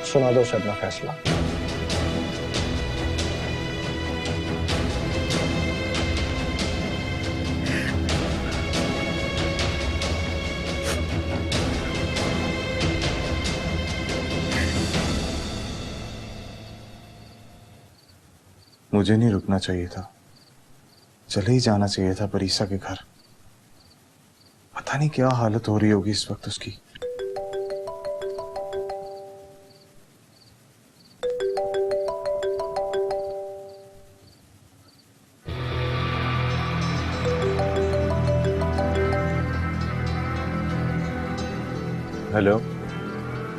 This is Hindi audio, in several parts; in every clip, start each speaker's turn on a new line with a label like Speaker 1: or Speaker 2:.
Speaker 1: सुना दो उसे अपना फैसला।
Speaker 2: मुझे नहीं रुकना चाहिए था, चले ही जाना चाहिए था परीसा के घर। पता नहीं क्या हालत हो रही होगी इस वक्त उसकी। हेलो,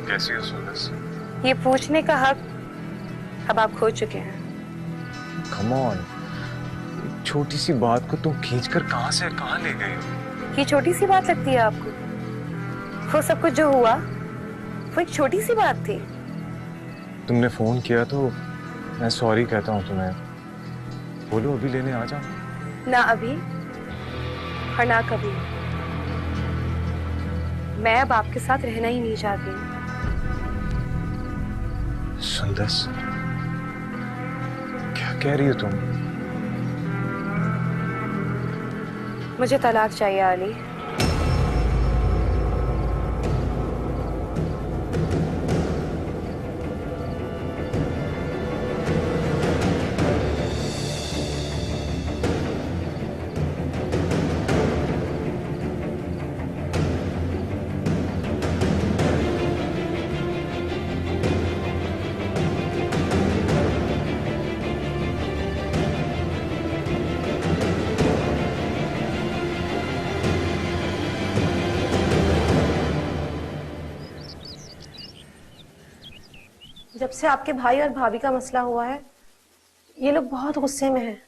Speaker 2: कैसी हो सुंदस?
Speaker 3: ये पूछने का हक अब आप खो चुके हैं।
Speaker 2: कम ऑन, छोटी सी बात को तुम खींचकर कहां से कहां ले गए हो?
Speaker 3: ये छोटी सी बात लगती है आपको? वो सब कुछ जो हुआ वो एक छोटी सी बात थी।
Speaker 2: तुमने फोन किया तो मैं सॉरी कहता हूँ तुम्हें। बोलो अभी लेने आ जाओ।
Speaker 3: ना अभी और ना कभी। मैं अब आपके साथ रहना ही नहीं चाहती हूँ।
Speaker 2: सुंदस, क्या कह रही हो तुम?
Speaker 3: मुझे तलाक चाहिए अली। जब से आपके भाई और भाभी का मसला हुआ है ये लोग बहुत गुस्से में हैं।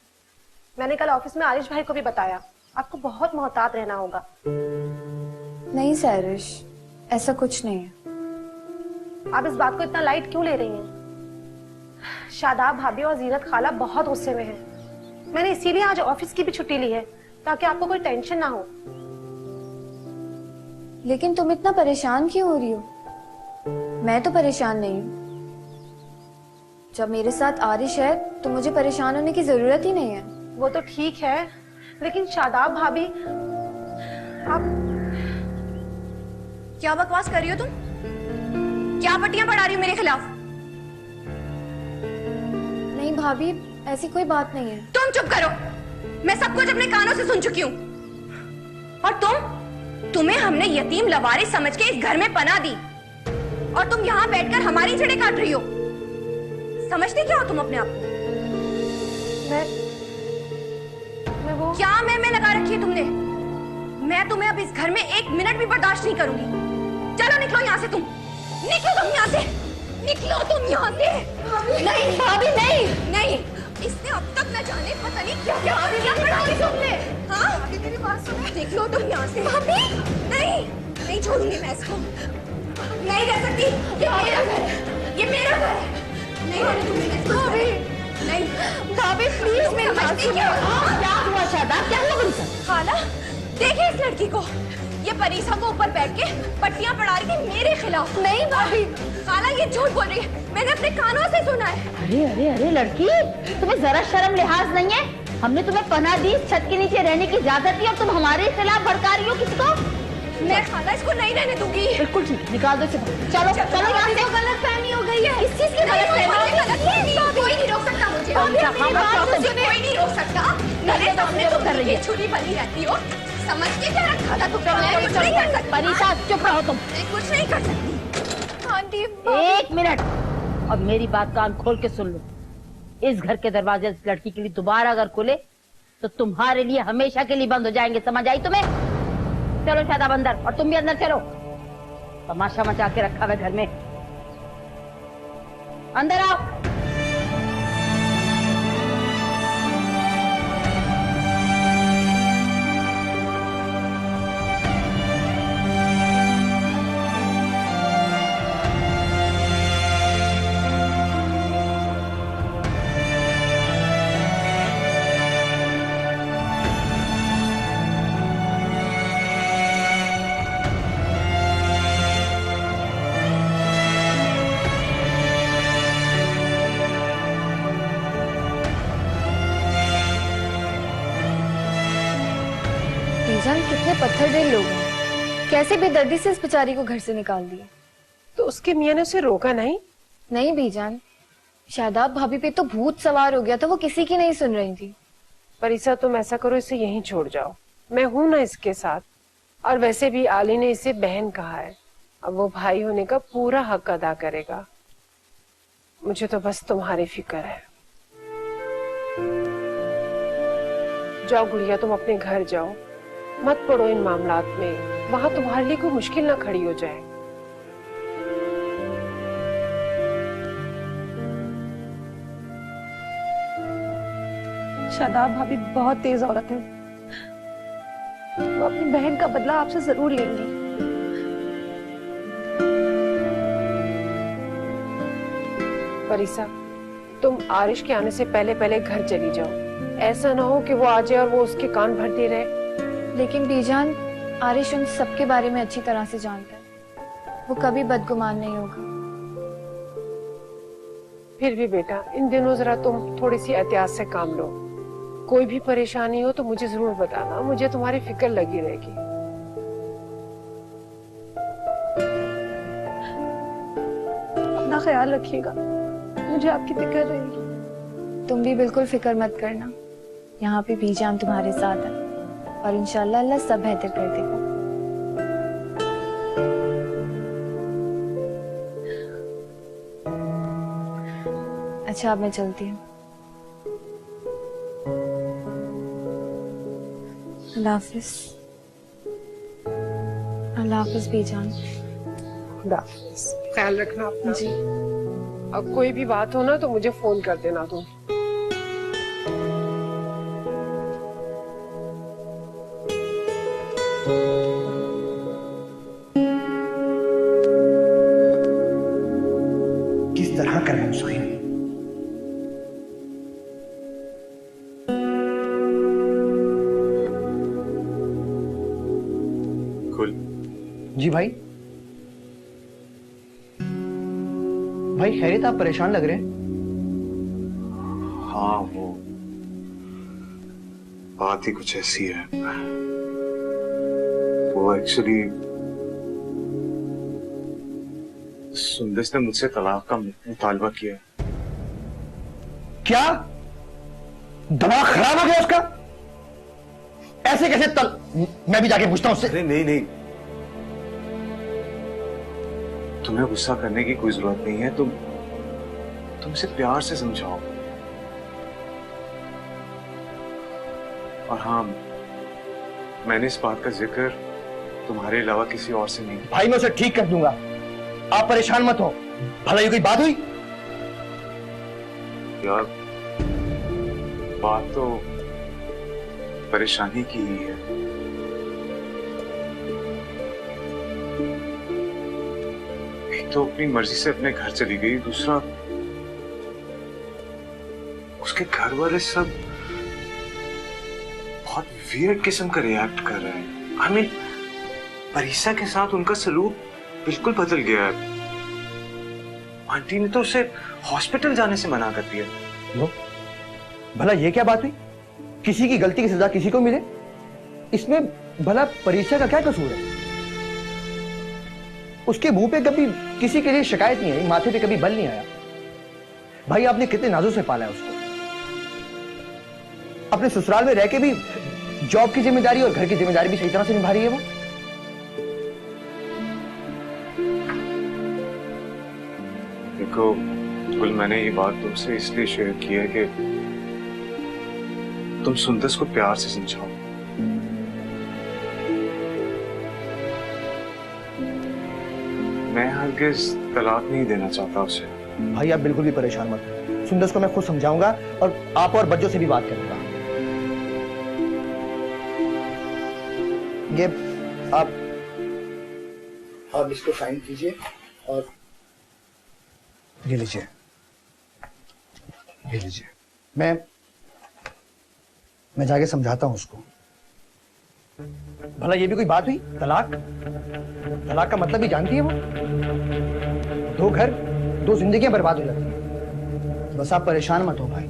Speaker 3: मैंने कल ऑफिस में आरिश भाई को भी बताया, आपको बहुत मोहतात रहना होगा।
Speaker 4: नहीं सैरिश, ऐसा कुछ नहीं है।
Speaker 3: आप इस बात को इतना लाइट क्यों ले रही हैं? शादाब भाभी और जीनत खाला बहुत गुस्से में हैं। मैंने इसीलिए आज ऑफिस की भी छुट्टी ली है ताकि आपको कोई टेंशन ना हो।
Speaker 4: लेकिन तुम इतना परेशान क्यों हो रही हो? मैं तो परेशान नहीं हूँ। जब मेरे साथ आरिश है तो मुझे परेशान होने की जरूरत ही नहीं है।
Speaker 3: वो तो ठीक है, लेकिन शादाब भाभी आप
Speaker 5: क्या बकवास कर रही हो तुम? क्या पट्टियां पढ़ा रही हो मेरे खिलाफ?
Speaker 4: नहीं भाभी, ऐसी कोई बात नहीं है।
Speaker 5: तुम चुप करो, मैं सब कुछ अपने कानों से सुन चुकी हूँ। और तुम्हें हमने यतीम लवारिस समझ के इस घर में पनाह दी और तुम यहाँ बैठकर हमारी जड़ें काट रही हो। समझती क्या हो तुम अपने आप को?
Speaker 3: मैं वो
Speaker 5: क्या मैं लगा रखी है तुमने? मैं तुम्हें अब इस घर में एक मिनट भी बर्दाश्त नहीं करूंगी। चलो निकलो यहाँ से, तुम निकलो, तुम यहाँ से निकलो, तुम यहाँ से। नहीं भाभी, नहीं नहीं, इसने अब तक न जाने पता नहीं क्या क्या पढ़ा दी तुमने। हाँ मेरी बात सुनो, निकलो तुम यहाँ से। भाभी नहीं, नहीं छोड़ूंगी मैं इसको, नहीं रह सकती। ये मेरा घर है, ये मेरा घर है। नहीं रहने दूंगी मैं इसको। भाभी नहीं, भाभी प्लीज मेरी बात सुनो। क्या हुआ शादाब, क्या हुआ तुमसे? खाला देखिए इस लड़की को, ये परीसा को ऊपर बैठ के पट्टियां पढ़ा रही थी मेरे खिलाफ। नहीं भाभी, खाला ये झूठ बोल रही है, मैंने अपने कानों से सुना है।
Speaker 6: अरे अरे अरे लड़की, तुम्हें जरा शर्म लिहाज नहीं है? हमने तुम्हें पनाह दी, छत के नीचे रहने की इजाजत दी और तुम हमारे खिलाफ भड़का रही हो किसको?
Speaker 5: मैं खाला इसको नहीं रहने दूंगी।
Speaker 6: बिल्कुल ठीक, निकाल दो इसे। चलो चलो यहाँ से।
Speaker 5: गलतफहमी हो गई है। इस चीज की गलतफहमी, कोई नहीं रोक सकता मुझे। कोई नहीं रोक सकता। मेरे सामने तो कर रही है, छुरी बनी रहती हो। समझ के क्या रखा था तुमने? मैं कुछ नहीं कर सकती।
Speaker 6: परीसा चुप रहो तुम।
Speaker 5: मैं कुछ नहीं कर सकती। आंटी
Speaker 6: एक मिनट, और मेरी बात कान खोल के सुन लो। इस घर के दरवाजे इस लड़की के लिए दोबारा अगर खुले तो तुम्हारे लिए हमेशा के लिए बंद हो जाएंगे, समझ आई तुम्हें? चलो शादाब अंदर, और तुम भी अंदर चलो। तमाशा मचा के रखा है घर में, अंदर आओ।
Speaker 4: कितने पत्थर दिल लोग हैं, कैसे बेदर्दी से इस बेचारी को घर से निकाल दिया।
Speaker 1: तो उसके मियाँ ने उसे रोका नहीं?
Speaker 4: नहीं बीजान, शादाब भाभी पे तो भूत सवार हो गया था, वो किसी की नहीं सुन रही थी।
Speaker 1: परिसा तुम ऐसा करो, इसे यहीं छोड़ जाओ, मैं हूं ना इसके साथ। और वैसे भी आली ने इसे बहन कहा है, अब वो भाई होने का पूरा हक अदा करेगा। मुझे तो बस तुम्हारी फिक्र है। जाओ गुड़िया, तुम अपने घर जाओ, मत पड़ो इन मामलात में, वहां तुम्हारे लिए कोई मुश्किल ना खड़ी हो जाए।
Speaker 3: शादाब भाभी बहुत तेज औरत है, वो अपनी बहन का बदला आपसे जरूर लेंगी।
Speaker 1: परिसा, तुम आरिश के आने से पहले पहले घर चली जाओ, ऐसा ना हो कि वो आ जाए और वो उसके कान भरती रहे।
Speaker 4: लेकिन बीजान, आरिश उन सबके बारे में अच्छी तरह से जानता है, वो कभी बदगुमान नहीं होगा।
Speaker 1: फिर भी बेटा, इन दिनों जरा तुम थोड़ी सी एहतियात से काम लो। कोई भी परेशानी हो तो मुझे जरूर बताना, मुझे तुम्हारी फिक्र लगी रहेगी।
Speaker 3: अपना ख्याल रखिएगा, मुझे आपकी फिक्र रहेगी।
Speaker 4: तुम भी बिल्कुल फिक्र मत करना, यहाँ पे बीजान तुम्हारे साथ है और इंशाल्लाह अल्लाह सब बेहतर कर देगा। अच्छा, अब मैं चलती हूँ। अल्लाह हाफिज। अल्लाह हाफिज बीजान।
Speaker 1: खुदा हाफिज। ख्याल रखना अपना।
Speaker 4: जी।
Speaker 1: अब कोई भी बात हो ना तो मुझे फोन कर देना तुम।
Speaker 7: किस तरह कर रहे हो सुहीन?
Speaker 2: कुल
Speaker 7: जी भाई। भाई खैरियत, आप परेशान लग रहे हैं।
Speaker 2: हाँ, वो बात ही कुछ ऐसी है। वो एक्चुअली सुंदस ने मुझसे तलाक का मुतालबा किया।
Speaker 7: क्या दिमाग खराब हो गया उसका? ऐसे कैसे मैं भी जाके पूछता हूं उससे।
Speaker 2: अरे नहीं नहीं, तुम्हें गुस्सा करने की कोई जरूरत नहीं है। तुम इसे प्यार से समझाओ। और हाँ, मैंने इस बात का जिक्र तुम्हारे अलावा किसी और से नहीं किया।
Speaker 7: भाई मैं उसे ठीक कर दूंगा, आप परेशान मत हो। भला ये कोई बात हुई?
Speaker 2: यार, बात तो परेशानी की ही है। एक तो अपनी मर्जी से अपने घर चली गई, दूसरा उसके घर वाले सब बहुत वियर्ड किस्म का रिएक्ट कर रहे हैं। आई मीन, परिसा के साथ उनका सलूक बिल्कुल बदल गया है। आंटी ने तो उसे हॉस्पिटल जाने से मना कर दिया।
Speaker 7: लो, भला ये क्या बात हुई? किसी की गलती की सजा किसी को मिले, इसमें भला परिसा का क्या कसूर है? उसके मुंह पे कभी किसी के लिए शिकायत नहीं आई, माथे पे कभी बल नहीं आया। भाई आपने कितने नाजों से पाला है उसको। अपने ससुराल में रह के भी जॉब की जिम्मेदारी और घर की जिम्मेदारी भी सही तरह से निभा रही है वो।
Speaker 2: देखो कुल, मैंने ये बात तुमसे इसलिए शेयर की है कि तुम सुंदस को प्यार से समझाओ। मैं हरगिज तलाक नहीं देना चाहता उसे।
Speaker 7: भाई आप बिल्कुल भी परेशान मत हो, सुंदस को मैं खुद समझाऊंगा और आप और बच्चों से भी बात करूंगा। ये आप इसको साइन कीजिए और ये लीजिए, ये लीजिए। मैं जाके समझाता हूं उसको। भला ये भी कोई बात हुई? तलाक का मतलब भी जानती है वो? दो घर, दो जिंदगियां बर्बाद हो जाती हैं। बस आप परेशान मत हो भाई।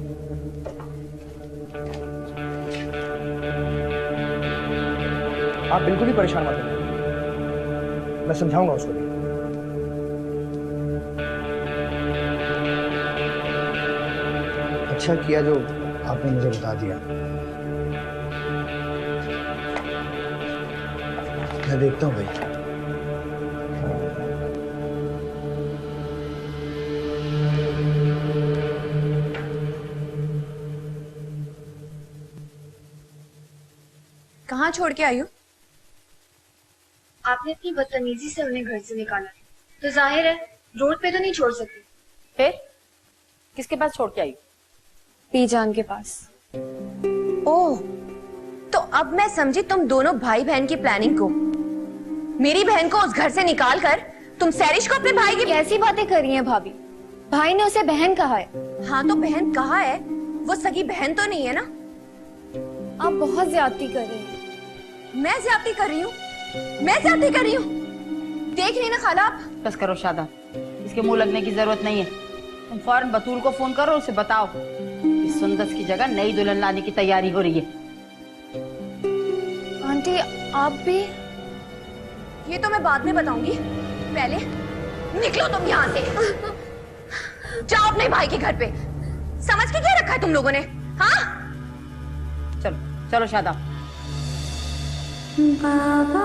Speaker 7: आप बिल्कुल भी परेशान मत होइए, मैं समझाऊंगा उसको भी। अच्छा किया जो आपने मुझे बता दिया। मैं देखता हूँ भाई।
Speaker 5: कहाँ छोड़ के आई हो?
Speaker 4: आपने इतनी बदतमीजी से उन्हें घर से निकाला तो जाहिर है रोड पे तो नहीं छोड़ सकती।
Speaker 6: फिर किसके पास छोड़ के आई?
Speaker 4: पीजान के पास।
Speaker 5: ओह, तो अब मैं समझी तुम दोनों भाई बहन की प्लानिंग को। मेरी बहन को उस घर से निकाल कर तुम सैरिश को अपने भाई की।
Speaker 4: कैसी बातें कर रही हैं भाभी? भाई ने उसे बहन कहा है।
Speaker 5: हाँ तो बहन कहा है, वो सगी बहन तो नहीं है ना?
Speaker 4: आप बहुत ज्यादती कर रही हैं।
Speaker 5: मैं ज्यादती कर रही हूँ? मैं ज्यादती कर रही हूँ? देख रही ना खाला आप?
Speaker 6: बस करो शादा, इसके मुंह लगने की जरूरत नहीं है। तुम फौरन बतूल को फोन करो, उसे बताओ कि सुंदस की जगह नई दुल्हन लाने की तैयारी हो रही है।
Speaker 4: आंटी आप भी?
Speaker 5: ये तो मैं बाद में बताऊंगी, पहले निकलो तुम यहाँ से। जाओ अपने भाई के घर पे। समझ के क्या रखा है तुम लोगों ने? हाँ
Speaker 6: चलो चलो शादा।
Speaker 4: बाबा